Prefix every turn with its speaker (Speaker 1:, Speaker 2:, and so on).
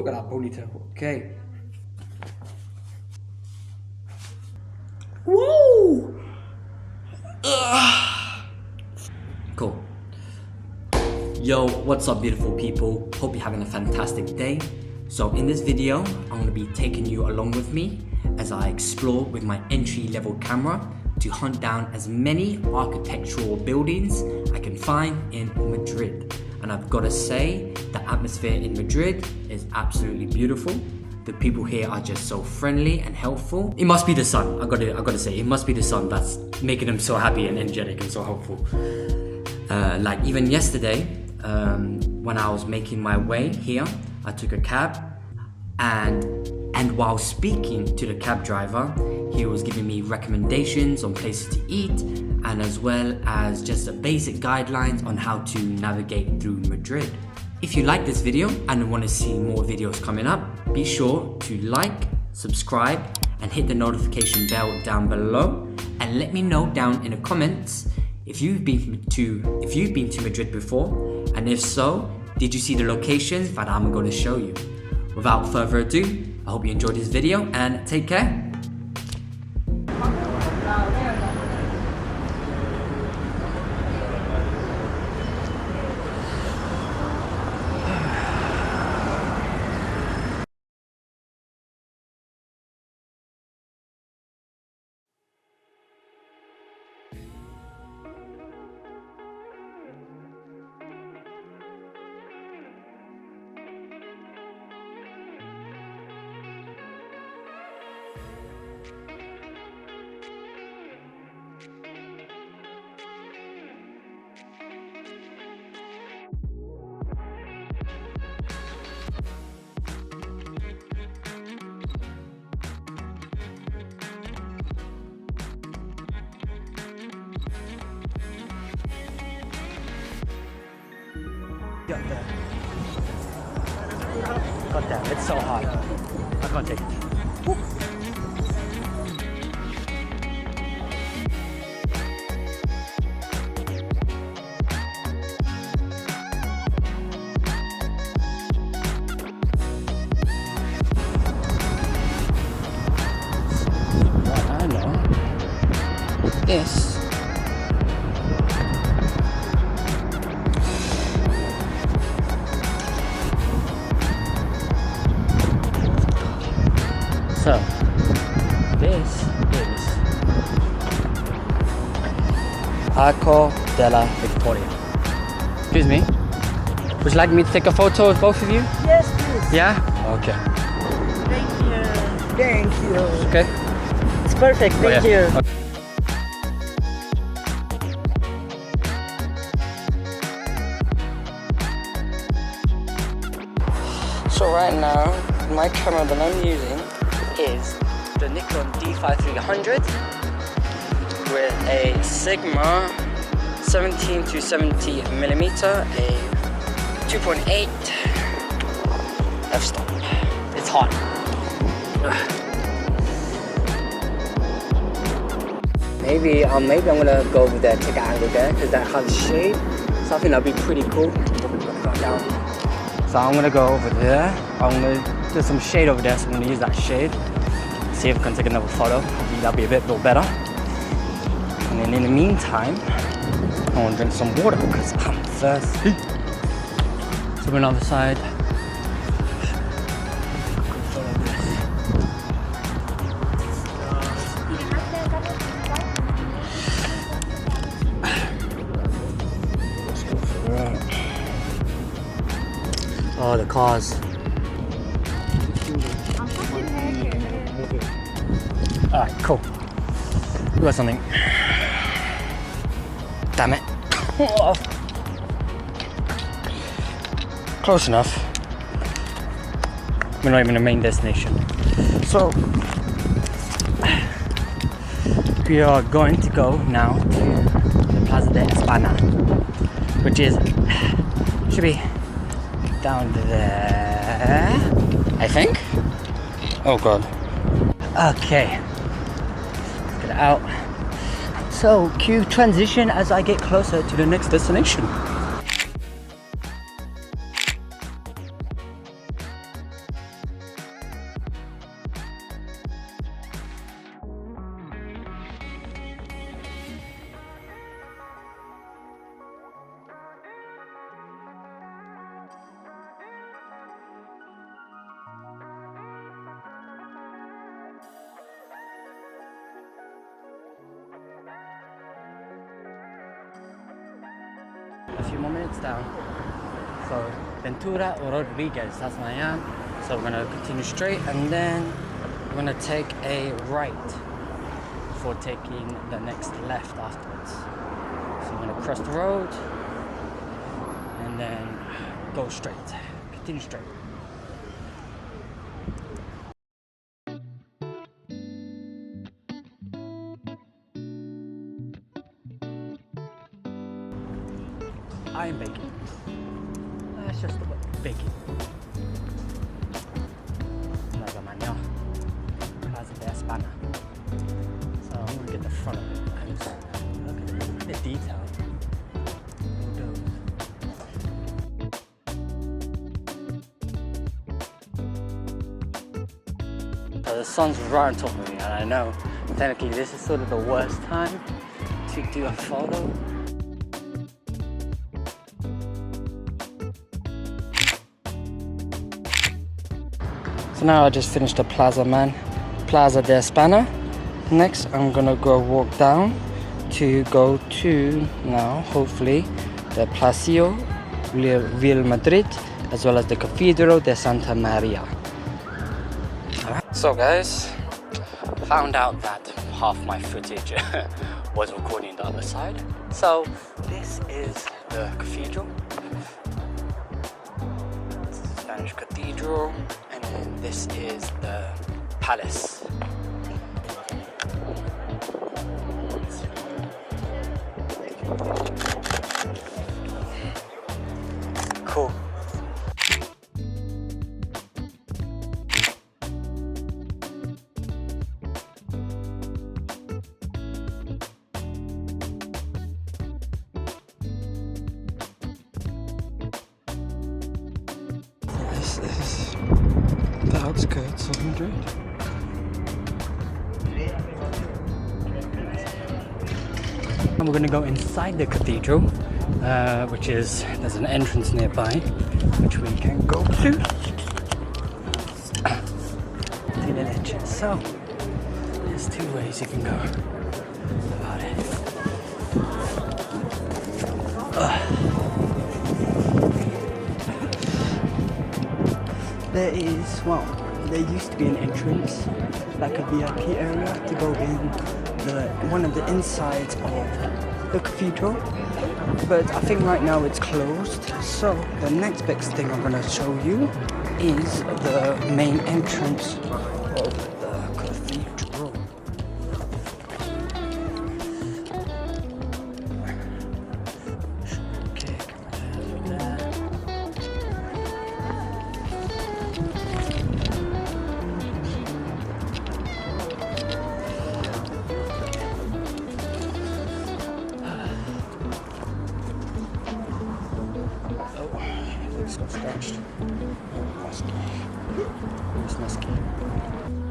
Speaker 1: Look at that ponytail. Okay. Whoa! Cool. Yo, what's up beautiful people? Hope you're having a fantastic day. So in this video, I'm going to be taking you along with me as I explore with my entry-level camera to hunt down as many architectural buildings I can find in Madrid. And I've got to say, the atmosphere in Madrid is absolutely beautiful. The people here are just so friendly and helpful. It must be the sun. I gotta say, it must be the sun that's making them so happy and energetic and so helpful. Like even yesterday, when I was making my way here, I took a cab, and while speaking to the cab driver, he was giving me recommendations on places to eat, and as well as just a basic guidelines on how to navigate through Madrid. If you like this video and want to see more videos coming up, be sure to like, subscribe, and hit the notification bell down below, and let me know down in the comments if you've been to Madrid before, and if so, did you see the locations that I'm going to show you? Without further ado, I hope you enjoyed this video and take care.
Speaker 2: Got that. God damn, it's so hot. I can't take it. Woo.
Speaker 1: I know. This. So, this is Arco della Victoria. Excuse me. Would you like me to take a photo of both of you?
Speaker 2: Yes, please.
Speaker 1: Yeah? Okay.
Speaker 2: Thank you. Thank you.
Speaker 1: Okay.
Speaker 2: It's perfect. Thank you.
Speaker 1: Okay. So right now, my camera that I'm using is the Nikon D5300 with a Sigma 17 to 70 millimeter, a 2.8 f-stop. It's hot. Maybe I'm gonna go over there, take an angle there, because that has shade. So I think that'd be pretty cool. So I'm gonna go over there. I'm gonna do some shade over there, so I'm gonna use that shade. See if I can take another photo. Hopefully that'll be a bit better. And then in the meantime, I want to drink some water because I'm thirsty. So we're on the other side. Oh, the cars. Alright, cool. We got something. Damn it. Close enough. We're not even the main destination. So, we are going to go now to the Plaza de España, which should be down there, I think. Oh god. Okay. Let's get it out. So, cue transition as I get closer to the next destination.
Speaker 2: more minutes down. So Ventura or Rodriguez, that's where I am. So we're gonna continue straight and then we're gonna take a right before taking the next left afterwards. So I'm gonna cross the road and then go straight, continue straight. I am baking. That's just the way. Baking. Plaza Mañana. Plaza de España. So I'm gonna get the front of it because look at the detail. So the sun's right on top of me, and I know technically this is sort of the worst time to do a photo. So now I just finished the Plaza de España. Next I'm gonna go walk down to go to now hopefully the Palacio Real Madrid as well as the Cathedral de Santa Maria. So guys, found out that half my footage was recording on the other side. So this is the cathedral, Spanish cathedral, and then this is the palace. Cool. This is the outskirts of Madrid. And we're going to go inside the cathedral, which is, there's an entrance nearby, which we can go to. So, there's two ways you can go about it. There is, well, there used to be an entrance, like a VIP area to go in one of the insides of the cathedral, but I think right now it's closed. So the next big thing I'm going to show you is the main entrance of the cathedral. It's got scratched. It's musky.